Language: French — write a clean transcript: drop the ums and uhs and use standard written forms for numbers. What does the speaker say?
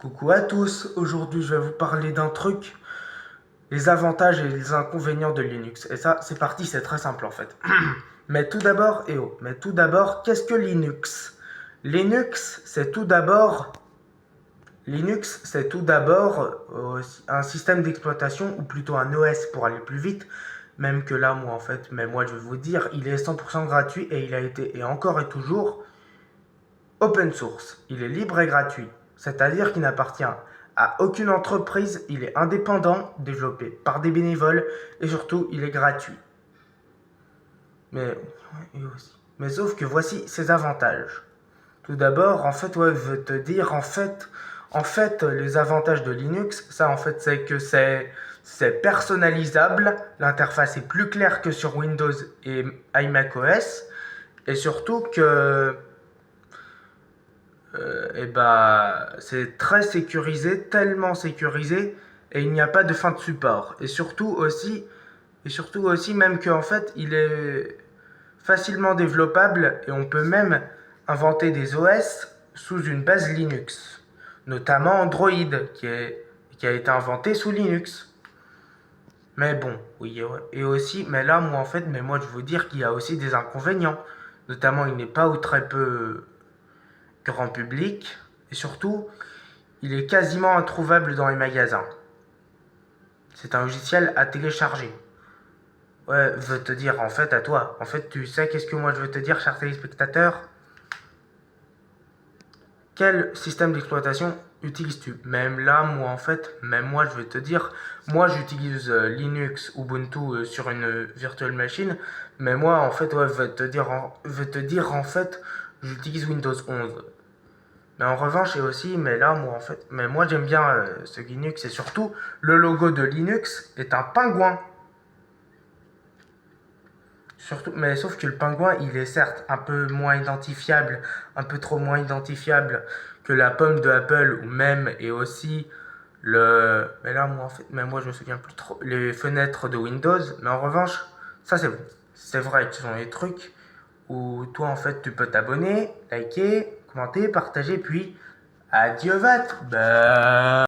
Coucou à tous, aujourd'hui je vais vous parler d'un truc, les avantages et les inconvénients de Linux. Et ça, c'est parti, c'est très simple en fait. Mais tout d'abord, qu'est-ce que Linux? Linux, c'est tout d'abord, un système d'exploitation, ou plutôt un OS pour aller plus vite, même que là, moi en fait, mais moi je vais vous dire, il est 100% gratuit et il a été, et encore et toujours, open source. Il est libre et gratuit, c'est-à-dire qu'il n'appartient à aucune entreprise, il est indépendant, développé par des bénévoles et surtout il est gratuit. Mais sauf que voici ses avantages. Tout d'abord, en fait, ouais, je veux te dire, les avantages de Linux, ça, en fait, c'est que c'est personnalisable, l'interface est plus claire que sur Windows et iMacOS, et surtout que c'est très sécurisé, tellement sécurisé, et il n'y a pas de fin de support. Et surtout aussi même qu'en fait, il est facilement développable et on peut même inventer des OS sous une base Linux, notamment Android, qui a été inventé sous Linux. Mais bon, oui, et aussi, mais là, moi, je veux dire qu'il y a aussi des inconvénients. Notamment, il n'est pas ou très peu grand public, et surtout, il est quasiment introuvable dans les magasins. C'est un logiciel à télécharger. Ouais, je veux te dire, en fait, à toi. En fait, tu sais qu'est-ce que moi je veux te dire, chers téléspectateurs? Quel système d'exploitation utilises-tu? Même moi, je veux te dire, moi, j'utilise Linux, Ubuntu sur une virtual machine, mais moi, en fait, ouais, en fait, j'utilise Windows 11. Mais en revanche, mais moi j'aime bien ce Linux et surtout le logo de Linux est un pingouin. Surtout, mais sauf que le pingouin, il est certes un peu moins identifiable, un peu trop moins identifiable que la pomme de Apple ou même et aussi mais moi je me souviens plus trop les fenêtres de Windows. Mais en revanche, ça c'est vrai que ce sont les trucs où toi en fait tu peux t'abonner, liker, commenter, partager, puis adieu vat.